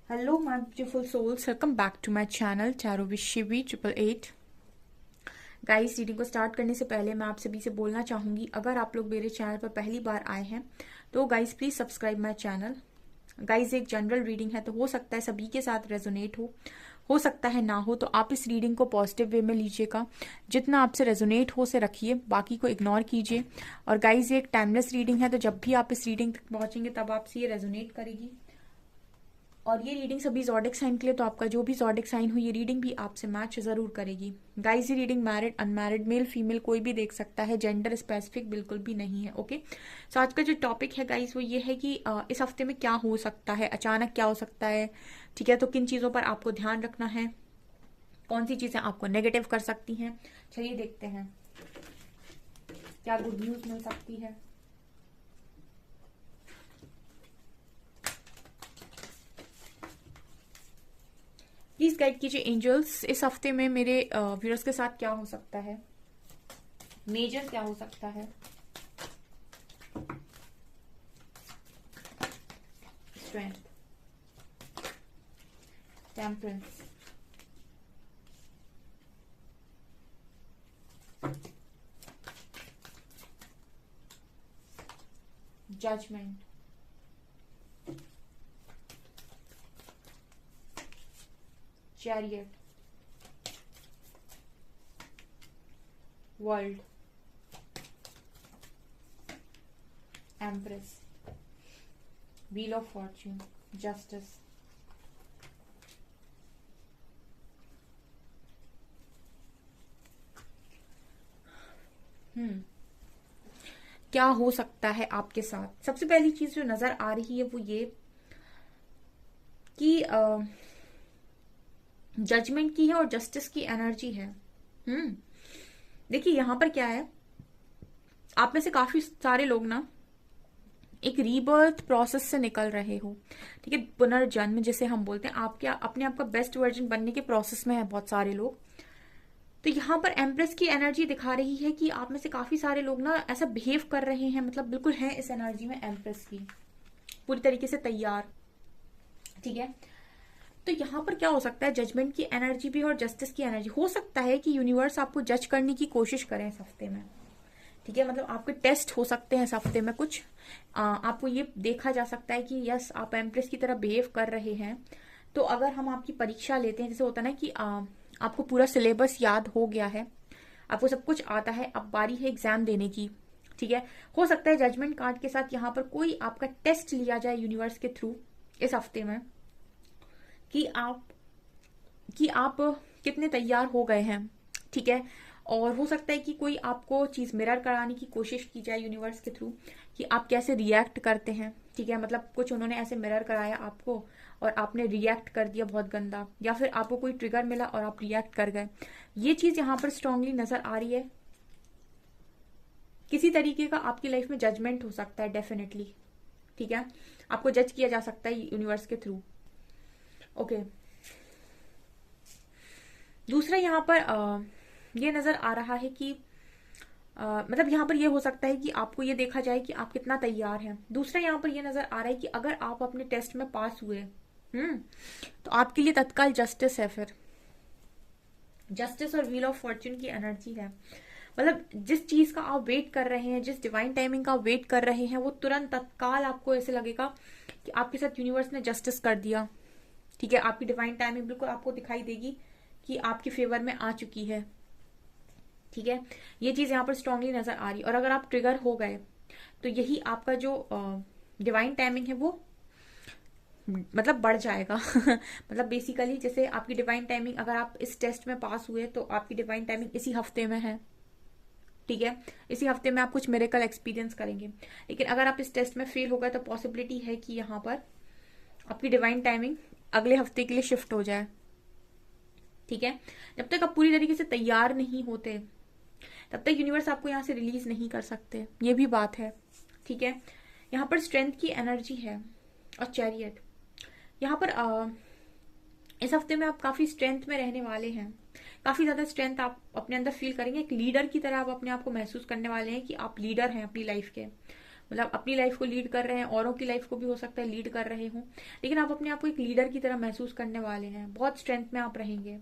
Hello my beautiful souls, welcome back to my channel चारो विशिवी 888। Guys, reading को start करने से पहले मैं आप सभी से बोलना चाहूंगी, अगर आप लोग मेरे चैनल पर पहली बार आए हैं तो guys please subscribe my channel. Guys, एक जनरल रीडिंग है तो हो सकता है सभी के साथ रेजोनेट हो सकता है ना हो, तो आप इस रीडिंग को पॉजिटिव वे में लीजिएगा। जितना आपसे रेजोनेट हो से रखिए, बाकी को इग्नोर कीजिए। और गाइस, ये एक टाइमलेस रीडिंग है, तो जब भी आप इस रीडिंग तक पहुंचेंगे तब आपसे ये रेजोनेट करेगी। और ये रीडिंग सभी ज़ोडिक साइन के लिए, तो आपका जो भी ज़ोडिक साइन हो ये रीडिंग भी आपसे मैच जरूर करेगी। गाइस, ये reading married unmarried male female कोई भी देख सकता है, जेंडर स्पेसिफिक बिल्कुल भी नहीं है। ओके, सो आज का जो टॉपिक है गाइस वो ये है कि इस हफ्ते में क्या हो सकता है, अचानक क्या हो सकता है। ठीक है, तो किन चीज़ों पर आपको ध्यान रखना है, कौन सी चीज़ें आपको नेगेटिव कर सकती हैं। चलिए देखते हैं क्या गुड न्यूज़ मिल सकती है। प्लीज गाइड कीजिए एंजल्स, इस हफ्ते में मेरे व्यूअर्स के साथ क्या हो सकता है, मेजर क्या हो सकता है। Strength, temperance, judgement, chariot, world, empress, wheel of fortune, justice. क्या हो सकता है आपके साथ। सबसे पहली चीज जो नजर आ रही है वो ये कि जजमेंट की है और जस्टिस की एनर्जी है। देखिए यहां पर क्या है, आप में से काफी सारे लोग ना एक रीबर्थ प्रोसेस से निकल रहे हो। ठीक है, पुनर्जन्म जिसे हम बोलते हैं, आपके अपने आप का बेस्ट वर्जन बनने के प्रोसेस में है बहुत सारे लोग। तो यहाँ पर एम्प्रेस की एनर्जी दिखा रही है कि आप में से काफी सारे लोग ना ऐसा बिहेव कर रहे हैं, मतलब बिल्कुल है इस एनर्जी में एम्प्रेस की, पूरी तरीके से तैयार। ठीक है, तो यहाँ पर क्या हो सकता है, जजमेंट की एनर्जी भी और जस्टिस की एनर्जी। हो सकता है कि यूनिवर्स आपको जज करने की कोशिश करें इस हफ्ते में। ठीक है, मतलब आपके टेस्ट हो सकते हैं इस हफ्ते में कुछ। आपको ये देखा जा सकता है कि यस आप एम्प्रेस की तरह बिहेव कर रहे हैं। तो अगर हम आपकी परीक्षा लेते हैं, जैसे होता है ना कि आपको पूरा सिलेबस याद हो गया है, आपको सब कुछ आता है, अब बारी है एग्जाम देने की। ठीक है, हो सकता है जजमेंट कार्ड के साथ यहाँ पर कोई आपका टेस्ट लिया जाए यूनिवर्स के थ्रू इस हफ्ते में, कि आप कितने तैयार हो गए हैं। ठीक है, और हो सकता है कि कोई आपको चीज मिरर कराने की कोशिश की जाए यूनिवर्स के थ्रू, कि आप कैसे रिएक्ट करते हैं। ठीक है, मतलब कुछ उन्होंने ऐसे मिरर कराया आपको और आपने रिएक्ट कर दिया बहुत गंदा, या फिर आपको कोई ट्रिगर मिला और आप रिएक्ट कर गए। ये चीज यहाँ पर स्ट्रांगली नजर आ रही है। किसी तरीके का आपकी लाइफ में जजमेंट हो सकता है डेफिनेटली। ठीक है, आपको जज किया जा सकता है यूनिवर्स के थ्रू। ओके, दूसरा यहाँ पर ये नजर आ रहा है कि मतलब यहाँ पर ये हो सकता है कि आपको ये देखा जाए कि आप कितना तैयार हैं। दूसरा यहाँ पर ये नजर आ रहा है कि अगर आप अपने टेस्ट में पास हुए तो आपके लिए तत्काल जस्टिस है। फिर जस्टिस और व्हील ऑफ फॉर्च्यून की एनर्जी है। मतलब जिस चीज का आप वेट कर रहे हैं, जिस डिवाइन टाइमिंग का आप वेट कर रहे हैं, वो तुरंत तत्काल आपको ऐसे लगेगा कि आपके साथ यूनिवर्स ने जस्टिस कर दिया। ठीक है, आपकी डिवाइन टाइमिंग बिल्कुल आपको दिखाई देगी कि आपके फेवर में आ चुकी है। ठीक है, ये चीज यहाँ पर स्ट्रांगली नजर आ रही है। और अगर आप ट्रिगर हो गए तो यही आपका जो डिवाइन टाइमिंग है वो मतलब बढ़ जाएगा। मतलब बेसिकली जैसे आपकी डिवाइन टाइमिंग, अगर आप इस टेस्ट में पास हुए तो आपकी डिवाइन टाइमिंग इसी हफ्ते में है। ठीक है, इसी हफ्ते में आप कुछ मेरेकल एक्सपीरियंस करेंगे। लेकिन अगर आप इस टेस्ट में फेल हो गए तो पॉसिबिलिटी है कि यहाँ पर आपकी डिवाइन टाइमिंग अगले हफ्ते के लिए शिफ्ट हो जाए। ठीक है, जब तक आप पूरी तरीके से तैयार नहीं होते तब तक यूनिवर्स आपको यहाँ से रिलीज नहीं कर सकते, ये भी बात है। ठीक है, यहाँ पर स्ट्रेंथ की एनर्जी है और चैरियट। यहाँ पर इस हफ्ते में आप काफी स्ट्रेंथ में रहने वाले हैं, काफी ज्यादा स्ट्रेंथ आप अपने अंदर फील करेंगे। एक लीडर की तरह आप अपने आप को महसूस करने वाले हैं कि आप लीडर हैं अपनी लाइफ के। मतलब अपनी लाइफ को लीड कर रहे हैं, औरों की लाइफ को भी हो सकता है लीड कर रहे हों, लेकिन आप अपने आप को एक लीडर की तरह महसूस करने वाले हैं, बहुत स्ट्रेंथ में आप रहेंगे।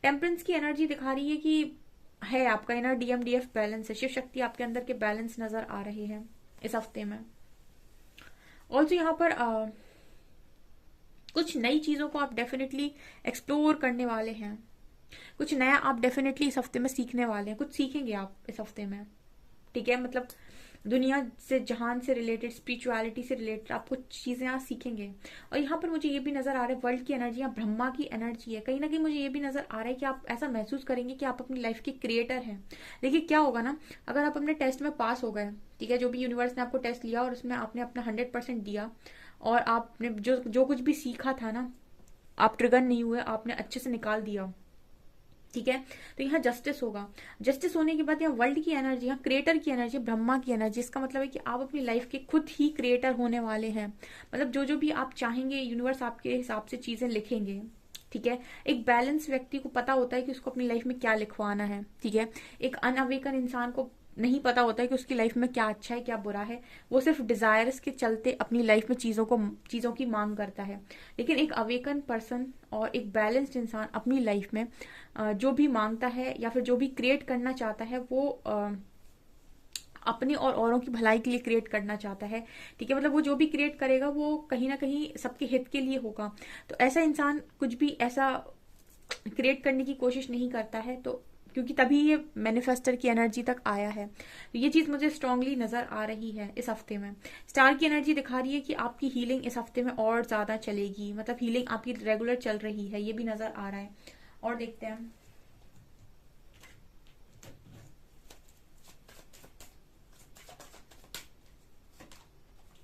टेम्परेंस की एनर्जी दिखा रही है कि है आपका इनर DMDF बैलेंस है, शिव शक्ति आपके अंदर के बैलेंस नजर आ रहे हैं इस हफ्ते में। ऑल्सो यहाँ पर कुछ नई चीजों को आप डेफिनेटली एक्सप्लोर करने वाले हैं, कुछ नया आप डेफिनेटली इस हफ्ते में सीखने वाले हैं, कुछ सीखेंगे आप इस हफ्ते में, ठीक है। मतलब दुनिया से, जहान से रिलेटेड, स्पिरिचुअलिटी से रिलेटेड आप कुछ चीजें आज सीखेंगे। और यहाँ पर मुझे ये भी नजर आ रहा है वर्ल्ड की एनर्जी, यहाँ ब्रह्मा की एनर्जी है, कहीं ना कहीं मुझे ये भी नजर आ रहा है कि आप ऐसा महसूस करेंगे कि आप अपनी लाइफ के क्रिएटर हैं। देखिए क्या होगा ना, अगर आप अपने टेस्ट में पास हो गए, ठीक है, जो भी यूनिवर्स ने आपको टेस्ट लिया और उसमें आपने अपना 100% दिया, और आपने जो जो कुछ भी सीखा था ना, आप ट्रिगर नहीं हुए, आपने अच्छे से निकाल दिया, ठीक है, तो यहाँ जस्टिस होगा। जस्टिस होने के बाद यहाँ वर्ल्ड की एनर्जी, यहाँ क्रिएटर की एनर्जी, ब्रह्मा की एनर्जी, इसका मतलब है कि आप अपनी लाइफ के खुद ही क्रिएटर होने वाले हैं। मतलब जो जो भी आप चाहेंगे यूनिवर्स आपके हिसाब से चीजें लिखेंगे, ठीक है। एक बैलेंस व्यक्ति को पता होता है कि उसको अपनी लाइफ में क्या लिखवाना है, ठीक है। एक अनअवेकन इंसान को नहीं पता होता है कि उसकी लाइफ में क्या अच्छा है क्या बुरा है, वो सिर्फ डिजायर्स के चलते अपनी लाइफ में चीजों की मांग करता है। लेकिन एक अवेकन पर्सन और एक बैलेंस्ड इंसान अपनी लाइफ में जो भी मांगता है या फिर जो भी क्रिएट करना चाहता है, वो अपने और औरों की भलाई के लिए क्रिएट करना चाहता है, ठीक है। मतलब वो जो भी क्रिएट करेगा वो कहीं ना कहीं सबके हित के लिए होगा। तो ऐसा इंसान कुछ भी ऐसा क्रिएट करने की कोशिश नहीं करता है, तो क्योंकि तभी ये मैनिफेस्टर की एनर्जी तक आया है। तो ये चीज मुझे स्ट्रांगली नजर आ रही है इस हफ्ते में। स्टार की एनर्जी दिखा रही है कि आपकी हीलिंग इस हफ्ते में और ज्यादा चलेगी, मतलब हीलिंग आपकी रेगुलर चल रही है, ये भी नजर आ रहा है। और देखते हैं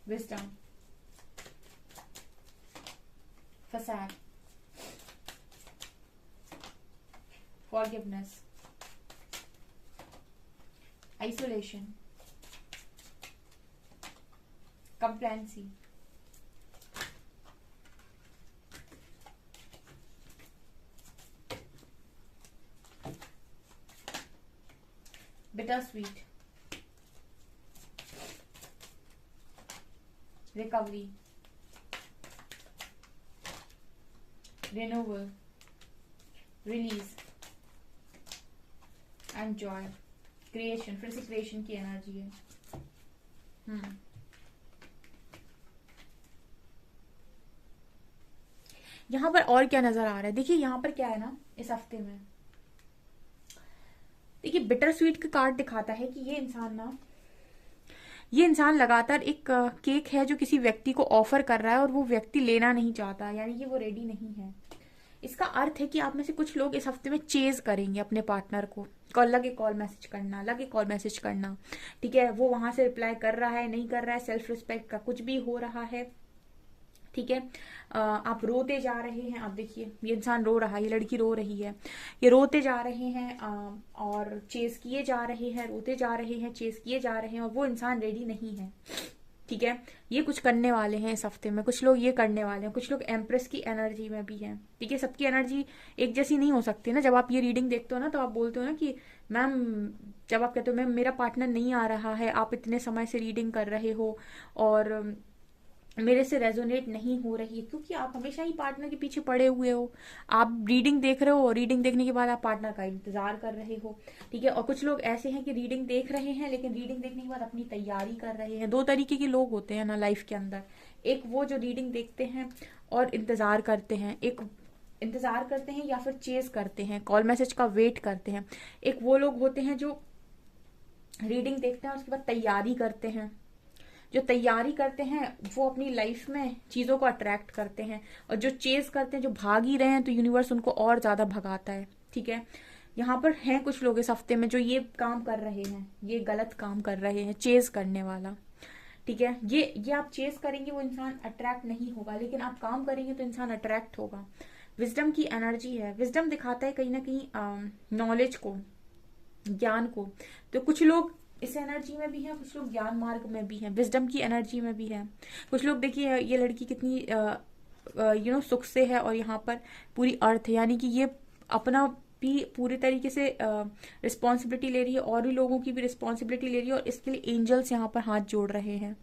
विजडम, फसाद, forgiveness, isolation, complacency, bittersweet, recovery, renewal, release and joy, creation, फिर से क्रिएशन की एनर्जी है। यहां पर और क्या नजर आ रहा है, देखिए यहां पर क्या है ना इस हफ्ते में, देखिए बिटर स्वीट का कार्ड दिखाता है कि ये इंसान लगातार एक केक है जो किसी व्यक्ति को ऑफर कर रहा है और वो व्यक्ति लेना नहीं चाहता, यानी कि वो रेडी नहीं है। इसका अर्थ है कि आप में से कुछ लोग इस हफ्ते में चेज करेंगे अपने पार्टनर को, लगे कॉल मैसेज करना, ठीक है। वो वहां से रिप्लाई कर रहा है, नहीं कर रहा है, सेल्फ रिस्पेक्ट का कुछ भी हो रहा है, ठीक है। आप रोते जा रहे हैं, आप देखिए ये इंसान रो रहा है, ये लड़की रो रही है, ये रोते जा रहे हैं और चेज किए जा रहे हैं, रोते जा रहे हैं, चेज किए जा रहे हैं, और वो इंसान रेडी नहीं है, ठीक है। ये कुछ करने वाले हैं इस हफ्ते में, कुछ लोग ये करने वाले हैं, कुछ लोग एम्प्रेस की एनर्जी में भी हैं, ठीक है। सबकी एनर्जी एक जैसी नहीं हो सकती ना। जब आप ये रीडिंग देखते हो ना, तो आप बोलते हो ना कि मैम, जब आप कहते हो मैम मेरा पार्टनर नहीं आ रहा है, आप इतने समय से रीडिंग कर रहे हो और मेरे से रेजोनेट नहीं हो रही है, क्योंकि आप हमेशा ही पार्टनर के पीछे पड़े हुए हो। आप रीडिंग देख रहे हो, रीडिंग देखने के बाद आप पार्टनर का इंतजार कर रहे हो, ठीक है। और कुछ लोग ऐसे हैं कि रीडिंग देख रहे हैं, लेकिन रीडिंग देखने के बाद अपनी तैयारी कर रहे हैं। दो तरीके के लोग होते हैं ना लाइफ के अंदर, एक वो जो रीडिंग देखते हैं और इंतजार करते हैं, एक इंतजार करते हैं या फिर चेज करते हैं, कॉल मैसेज का वेट करते हैं। एक वो लोग होते हैं जो रीडिंग देखते हैं उसके बाद तैयारी करते हैं। जो तैयारी करते हैं वो अपनी लाइफ में चीजों को अट्रैक्ट करते हैं, और जो चेज करते हैं, जो भाग ही रहे हैं, तो यूनिवर्स उनको और ज्यादा भगाता है, ठीक है। यहाँ पर हैं कुछ लोग इस हफ्ते में जो ये काम कर रहे हैं, ये गलत काम कर रहे हैं, चेज करने वाला, ठीक है। ये आप चेज करेंगे, वो इंसान अट्रैक्ट नहीं होगा, लेकिन आप काम करेंगे तो इंसान अट्रैक्ट होगा। विजडम की एनर्जी है, विजडम दिखाता है कहीं ना कहीं नॉलेज को, ज्ञान को। तो कुछ लोग इस एनर्जी में भी हैं, कुछ लोग ज्ञान मार्ग में भी हैं, विजडम की एनर्जी में भी हैं। कुछ लोग देखिए ये लड़की कितनी सुख से है, और यहाँ पर पूरी अर्थ है, यानी कि ये अपना भी पूरी तरीके से रिस्पॉन्सिबिलिटी ले रही है और भी लोगों की भी रिस्पॉन्सिबिलिटी ले रही है, और इसके लिए एंजल्स यहाँ पर हाथ जोड़ रहे हैं।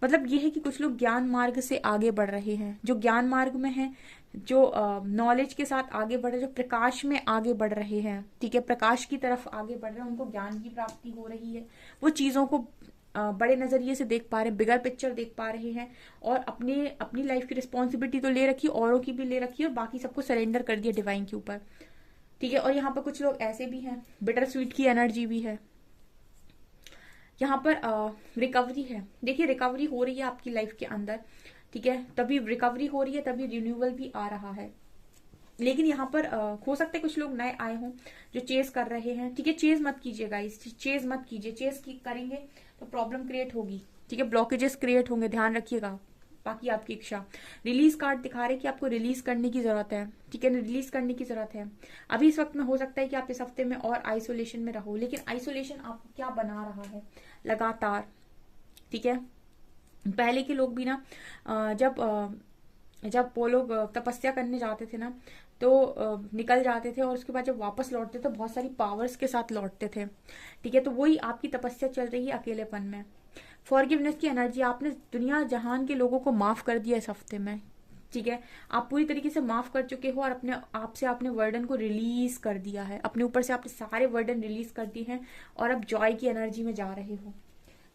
मतलब ये है कि कुछ लोग ज्ञान मार्ग से आगे बढ़ रहे हैं, जो ज्ञान मार्ग में है, जो नॉलेज के साथ आगे बढ़ रहे, जो प्रकाश में आगे बढ़ रहे हैं, ठीक है, प्रकाश की तरफ आगे बढ़ रहे हैं, उनको ज्ञान की प्राप्ति हो रही है। वो चीज़ों को बड़े नजरिए से देख पा रहे हैं, बिगर पिक्चर देख पा रहे हैं, और अपने अपनी लाइफ की रिस्पॉन्सिबिलिटी तो ले रखी है, औरों की भी ले रखी है, और बाकी सबको सरेंडर कर दिया डिवाइन के ऊपर, ठीक है। और यहाँ पर कुछ लोग ऐसे भी हैं, बिटर स्वीट की एनर्जी भी है यहाँ पर। रिकवरी है, देखिए रिकवरी हो रही है आपकी लाइफ के अंदर, ठीक है, तभी रिकवरी हो रही है, तभी रिन्यूअल भी आ रहा है। लेकिन यहाँ पर हो सकता है कुछ लोग नए आए हों जो चेज कर रहे हैं, ठीक है, चेज मत कीजिए गाइस, चेज मत कीजिए, चेज करेंगे तो प्रॉब्लम क्रिएट होगी, ठीक है, ब्लॉकेजेस क्रिएट होंगे, ध्यान रखिएगा। बाकी आपकी इच्छा। रिलीज कार्ड दिखा रहे हैं कि आपको रिलीज करने की जरूरत है, ठीक है, रिलीज करने की जरूरत है। अभी इस वक्त में हो सकता है कि आप इस हफ्ते में और आइसोलेशन में रहो, लेकिन आइसोलेशन आपको क्या बना रहा है, लगातार, ठीक है। पहले के लोग भी ना जब वो लोग तपस्या करने जाते थे ना, तो निकल जाते थे, और उसके बाद जब वापस लौटते तो बहुत सारी पावर्स के साथ लौटते थे, ठीक है। तो वही आपकी तपस्या चल रही है अकेलेपन में। फॉरगिवनेस की एनर्जी, आपने दुनिया जहान के लोगों को माफ कर दिया इस हफ्ते में, ठीक है, आप पूरी तरीके से माफ कर चुके हो, और अपने आप से आपने वर्डन को रिलीज कर दिया है, अपने ऊपर से आपने सारे वर्डन रिलीज कर दिए हैं, और अब जॉय की एनर्जी में जा रहे हो।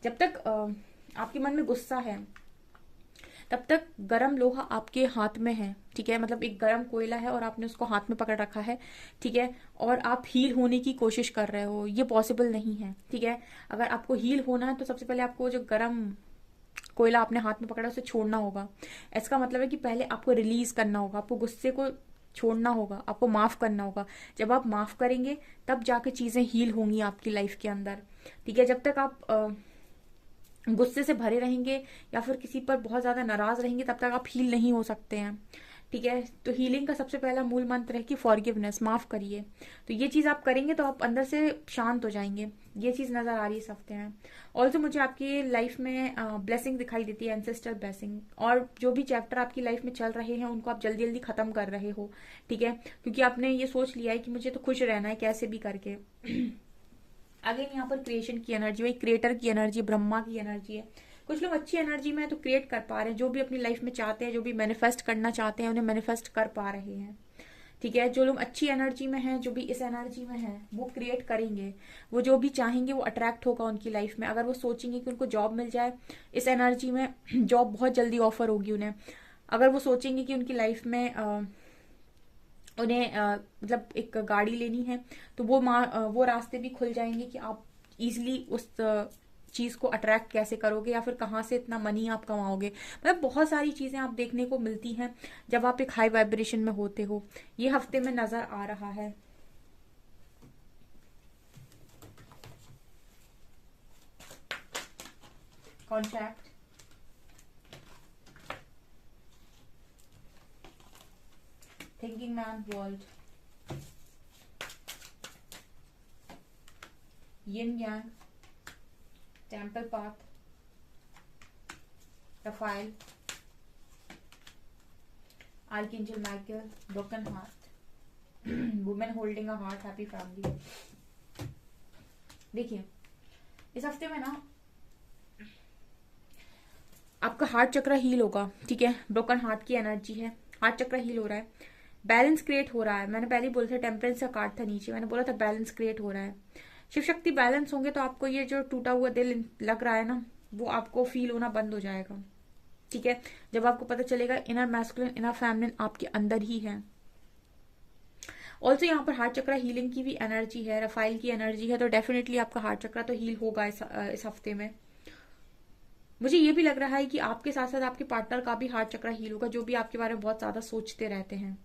जब तक आपके मन में गुस्सा है, तब तक गरम लोहा आपके हाथ में है, ठीक है, मतलब एक गरम कोयला है और आपने उसको हाथ में पकड़ रखा है, ठीक है, और आप हील होने की कोशिश कर रहे हो, ये पॉसिबल नहीं है, ठीक है। अगर आपको हील होना है तो सबसे पहले आपको जो गरम कोयला आपने हाथ में पकड़ा उसे छोड़ना होगा। इसका मतलब है कि पहले आपको रिलीज करना होगा, आपको गुस्से को छोड़ना होगा, आपको माफ करना होगा। जब आप माफ करेंगे तब जाके चीजें हील होंगी आपकी लाइफ के अंदर, ठीक है। जब तक आप गुस्से से भरे रहेंगे या फिर किसी पर बहुत ज्यादा नाराज रहेंगे, तब तक आप हील नहीं हो सकते हैं, ठीक है। तो हीलिंग का सबसे पहला मूल मंत्र है कि फॉरगिवनेस, माफ करिए। तो ये चीज आप करेंगे तो आप अंदर से शांत हो जाएंगे, ये चीज नजर आ रही है इस हफ्ते में। ऑल्सो मुझे आपकी लाइफ में ब्लेसिंग दिखाई देती है, एंसेस्टर ब्लेसिंग, और जो भी चैप्टर आपकी लाइफ में चल रहे हैं उनको आप जल्दी जल्दी खत्म कर रहे हो, ठीक है, क्योंकि आपने ये सोच लिया है कि मुझे तो खुश रहना है कैसे भी करके। अगेन यहाँ पर क्रिएशन की एनर्जी, वही क्रिएटर की एनर्जी, ब्रह्मा की एनर्जी है। कुछ लोग अच्छी एनर्जी में है तो क्रिएट कर पा रहे हैं, जो भी अपनी लाइफ में चाहते हैं, जो भी मैनिफेस्ट करना चाहते हैं, उन्हें मैनिफेस्ट कर पा रहे हैं, ठीक है। जो लोग अच्छी एनर्जी में हैं, जो भी इस एनर्जी में हैं, वो क्रिएट करेंगे, वो जो भी चाहेंगे वो अट्रैक्ट होगा उनकी लाइफ में। अगर वो सोचेंगे कि उनको जॉब मिल जाए, इस एनर्जी में जॉब बहुत जल्दी ऑफर होगी उन्हें। अगर वो सोचेंगे कि उनकी लाइफ में उन्हें मतलब एक गाड़ी लेनी है, तो वो रास्ते भी खुल जाएंगे कि आप इजिली उस चीज को अट्रैक्ट कैसे करोगे, या फिर कहाँ से इतना मनी आप कमाओगे। मतलब बहुत सारी चीजें आप देखने को मिलती हैं जब आप एक हाई वाइब्रेशन में होते हो, ये हफ्ते में नजर आ रहा है। Contract, thinking man, world, yin Yang, temple path, Rafale, archangel Michael, broken heart, women holding a heart, happy family. देखिए इस हफ्ते में ना आपका हार्ट चक्र हील होगा, ठीक है, ब्रोकन हार्ट की एनर्जी है, हार्ट चक्र हील हो रहा है, बैलेंस क्रिएट हो रहा है। मैंने पहले ही बोला था, टेम्परेंस का कार्ड था नीचे, मैंने बोला था बैलेंस क्रिएट हो रहा है। शिव शक्ति बैलेंस होंगे तो आपको ये जो टूटा हुआ दिल लग रहा है ना, वो आपको फील होना बंद हो जाएगा, ठीक है। जब आपको पता चलेगा इनर मैस्कुलिन इनर फेमिनिन आपके अंदर ही है। ऑल्सो यहाँ पर हार्ट चक्र हीलिंग की भी एनर्जी है, रफाइल की एनर्जी है, तो डेफिनेटली आपका हार्ट चक्र तो हील होगा इस हफ्ते में। मुझे ये भी लग रहा है कि आपके साथ साथ आपके पार्टनर का भी हार्ट चक्र हील होगा, जो भी आपके बारे में बहुत ज्यादा सोचते रहते हैं,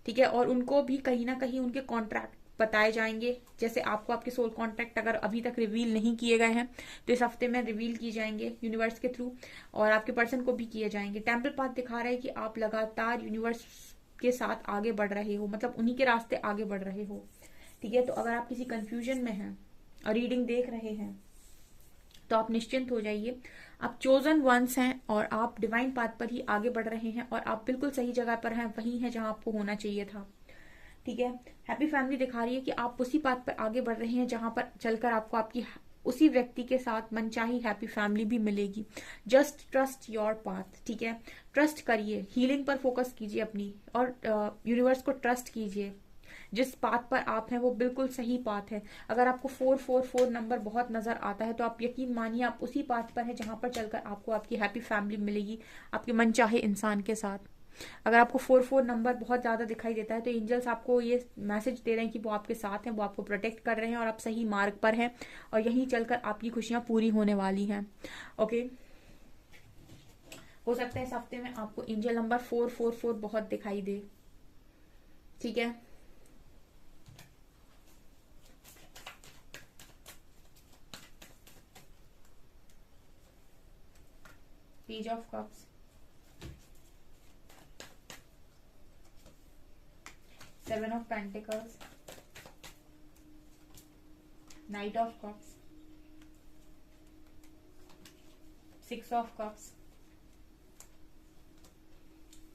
ठीक है। और उनको भी कहीं ना कहीं उनके कॉन्ट्रैक्ट बताए जाएंगे, जैसे आपको आपके सोल कॉन्ट्रैक्ट अगर अभी तक रिवील नहीं किए गए हैं तो इस हफ्ते में रिवील किए जाएंगे यूनिवर्स के थ्रू, और आपके पर्सन को भी किए जाएंगे। टेम्पल पाथ दिखा रहा है कि आप लगातार यूनिवर्स के साथ आगे बढ़ रहे हो, मतलब उन्हीं के रास्ते आगे बढ़ रहे हो, ठीक है। तो अगर आप किसी कंफ्यूजन में हैं और रीडिंग देख रहे हैं तो आप निश्चिंत हो जाइए, आप चोजन वंस हैं और आप डिवाइन पाथ पर ही आगे बढ़ रहे हैं, और आप बिल्कुल सही जगह पर हैं, वही है जहां आपको होना चाहिए था, ठीक है। हैप्पी फैमिली दिखा रही है कि आप उसी पाथ पर आगे बढ़ रहे हैं जहां पर चलकर आपको आपकी उसी व्यक्ति के साथ मनचाही हैप्पी फैमिली भी मिलेगी। जस्ट ट्रस्ट योर पाथ, ठीक है। ट्रस्ट करिए, हीलिंग पर फोकस कीजिए अपनी, और यूनिवर्स को ट्रस्ट कीजिए। जिस पाथ पर आप हैं वो बिल्कुल सही पाथ है। अगर आपको 444 नंबर बहुत नजर आता है तो आप यकीन मानिए आप उसी पाथ पर है जहां पर चलकर आपको आपकी हैप्पी फैमिली मिलेगी, आपके मनचाहे इंसान के साथ। अगर आपको 44 नंबर बहुत ज्यादा दिखाई देता है तो एंजल्स आपको ये मैसेज दे रहे हैं कि वो आपके साथ हैं, वो आपको प्रोटेक्ट कर रहे हैं और आप सही मार्ग पर हैं और यहीं चलकर आपकी खुशियां पूरी होने वाली हैं। ओके, हो सकता है इस हफ्ते में आपको एंजल नंबर 444 बहुत दिखाई दे, ठीक है। Page of cups, 7 of Pentacles, Knight of Cups, 6 of Cups,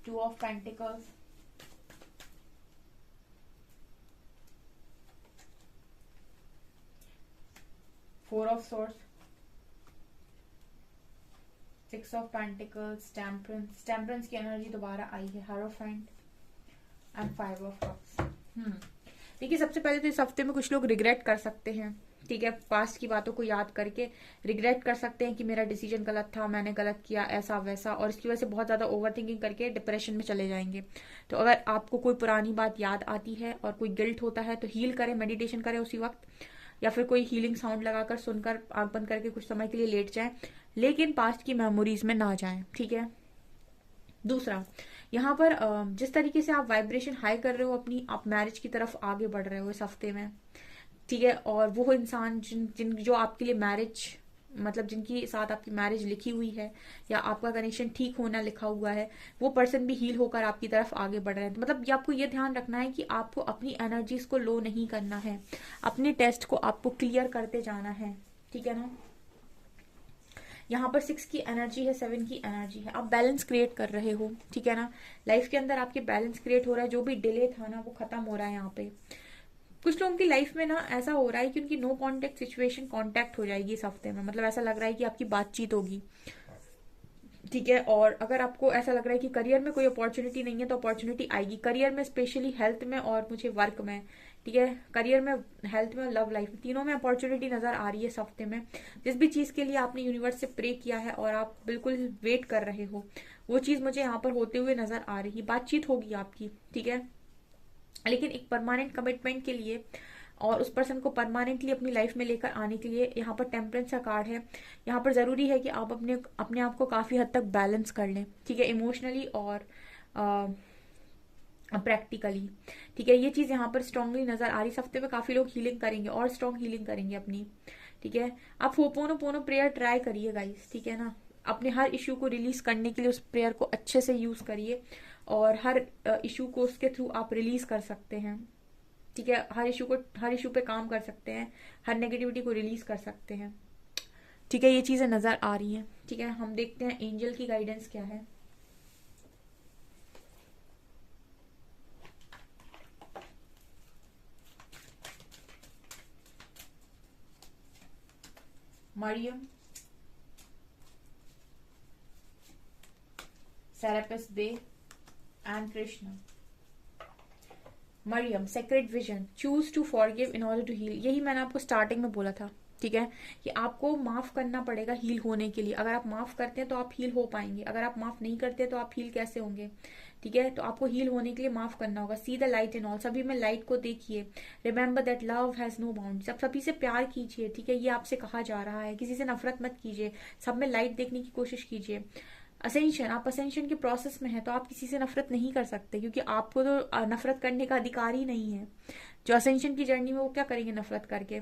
2 of Pentacles, 4 of Swords, 6 of Pentacles, Temperance। Temperance की एनर्जी दोबारा आई है, Hierophant एंड 5 ऑफ कप्स। देखिए, सबसे पहले तो इस हफ्ते में कुछ लोग रिग्रेट कर सकते हैं, ठीक है। पास्ट की बातों को याद करके रिग्रेट कर सकते हैं कि मेरा डिसीजन गलत था, मैंने गलत किया, ऐसा वैसा, और इसकी वजह से बहुत ज्यादा ओवर थिंकिंग करके डिप्रेशन में चले जाएंगे। तो अगर आपको कोई पुरानी बात याद आती है और कोई गिल्ट होता है तो हील करें, मेडिटेशन करें उसी वक्त, या फिर कोई हीलिंग साउंड लगाकर सुनकर आंख बंद करके कुछ समय के लिए लेट जाएं, लेकिन पास्ट की मेमोरीज में ना जाएं, ठीक है। दूसरा, यहाँ पर जिस तरीके से आप वाइब्रेशन हाई कर रहे हो अपनी, आप मैरिज की तरफ आगे बढ़ रहे हो इस हफ्ते में, ठीक है। और वो इंसान जो आपके लिए मैरिज, मतलब जिनकी साथ आपकी मैरिज लिखी हुई है या आपका कनेक्शन ठीक होना लिखा हुआ है, वो पर्सन भी हील होकर आपकी तरफ आगे बढ़ रहे हैं। तो मतलब ये आपको ये ध्यान रखना है कि आपको अपनी एनर्जीज को लो नहीं करना है, अपने टेस्ट को आपको क्लियर करते जाना है, ठीक है ना। यहाँ पर 6 की एनर्जी है, 7 की एनर्जी है, आप बैलेंस क्रिएट कर रहे हो, ठीक है ना। लाइफ के अंदर आपके बैलेंस क्रिएट हो रहा है, जो भी डिले था ना वो खत्म हो रहा है। यहाँ पे कुछ लोगों की लाइफ में ना ऐसा हो रहा है कि उनकी नो कांटेक्ट सिचुएशन कांटेक्ट हो जाएगी इस हफ्ते में, मतलब ऐसा लग रहा है कि आपकी बातचीत होगी, ठीक है। और अगर आपको ऐसा लग रहा है कि करियर में कोई अपॉर्चुनिटी नहीं है तो अपॉर्चुनिटी आएगी, करियर में स्पेशली, हेल्थ में और मुझे वर्क में, ठीक है। करियर में, हेल्थ में, लव लाइफ में, तीनों में अपॉर्चुनिटी नजर आ रही है इस हफ्ते में। जिस भी चीज के लिए आपने यूनिवर्स से प्रे किया है और आप बिल्कुल वेट कर रहे हो, वो चीज मुझे यहाँ पर होते हुए नजर आ रही है। बातचीत होगी आपकी, ठीक है, लेकिन एक परमानेंट कमिटमेंट के लिए और उस पर्सन को परमानेंटली अपनी लाइफ में लेकर आने के लिए यहाँ पर टेम्परेंस का कार्ड है। यहाँ पर जरूरी है कि आप अपने आप को काफी हद तक बैलेंस कर लें, ठीक है, इमोशनली और प्रैक्टिकली, ठीक है। ये चीज यहाँ पर स्ट्रांगली नजर आ रही। इस हफ्ते में काफी लोग हीलिंग करेंगे और स्ट्रांग हीलिंग करेंगे अपनी, ठीक है। आप होपोनोपोनो प्रेयर ट्राई करिए गाइस, ठीक है ना। अपने हर इश्यू को रिलीज करने के लिए उस प्रेयर को अच्छे से यूज करिए और हर इश्यू को उसके थ्रू आप रिलीज कर सकते हैं, ठीक है। हर इशू पे काम कर सकते हैं, हर नेगेटिविटी को रिलीज कर सकते हैं, ठीक है। ये चीजें नजर आ रही हैं, ठीक है। हम देखते हैं एंजल की गाइडेंस क्या है। Mariam, Serapis Bey and Krishna. Mariam, secret vision, choose to forgive in order to heal. यही मैंने आपको स्टार्टिंग में बोला था, ठीक है, कि आपको माफ करना पड़ेगा हील होने के लिए। अगर आप माफ करते हैं तो आप हील हो पाएंगे, अगर आप माफ नहीं करते तो आप हील कैसे होंगे, ठीक है। तो आपको हील होने के लिए माफ करना होगा। See the light in all, सभी में लाइट को देखिए। Remember that love has no bounds, आप सभी से प्यार कीजिए, ठीक है, ये आपसे कहा जा रहा है। किसी से नफरत मत कीजिए, सब में लाइट देखने की कोशिश कीजिए। असेंशन, आप असेंशन के प्रोसेस में है तो आप किसी से नफरत नहीं कर सकते, क्योंकि आपको तो नफरत करने का अधिकार ही नहीं है। जो असेंशन की जर्नी में वो क्या करेंगे नफरत करके,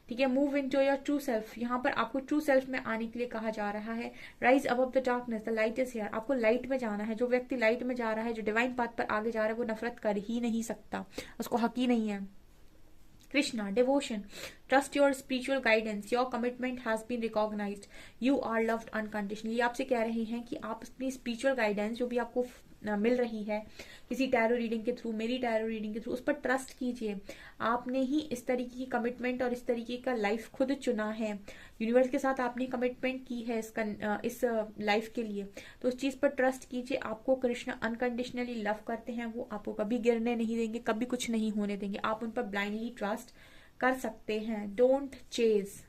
ठीक है। Move into your true self, यहाँ पर आपको ट्रू सेल्फ में आने के लिए कहा जा रहा है। Rise above the darkness, the light is here, आपको लाइट में जाना है। जो व्यक्ति लाइट में जा रहा है, जो डिवाइन पाथ पर आगे जा रहा है, वो नफरत कर ही नहीं सकता, उसको हक ही नहीं है। Krishna, devotion, trust your spiritual guidance, your commitment has been recognized, you are loved unconditionally। आपसे कह रहे हैं कि आप अपनी स्पिरिचुअल गाइडेंस, जो भी आपको मिल रही है किसी टैरो रीडिंग के थ्रू, मेरी टैरो रीडिंग के थ्रू, उस पर ट्रस्ट कीजिए। आपने ही इस तरीके की कमिटमेंट और इस तरीके का लाइफ खुद चुना है, यूनिवर्स के साथ आपने कमिटमेंट की है इस लाइफ के लिए, तो उस चीज पर ट्रस्ट कीजिए। आपको कृष्ण अनकंडीशनली लव करते हैं, वो आपको कभी गिरने नहीं देंगे, कभी कुछ नहीं होने देंगे, आप उन पर ब्लाइंडली ट्रस्ट कर सकते हैं। Don't chase.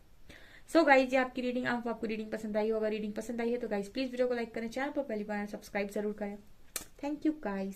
सो गाइज, ये आपकी रीडिंग, आपको रीडिंग पसंद आई होगा, रीडिंग पसंद आई है तो गाइज प्लीज वीडियो को लाइक करें, चैनल पर पहली बार सब्सक्राइब जरूर करें। Thank you guys.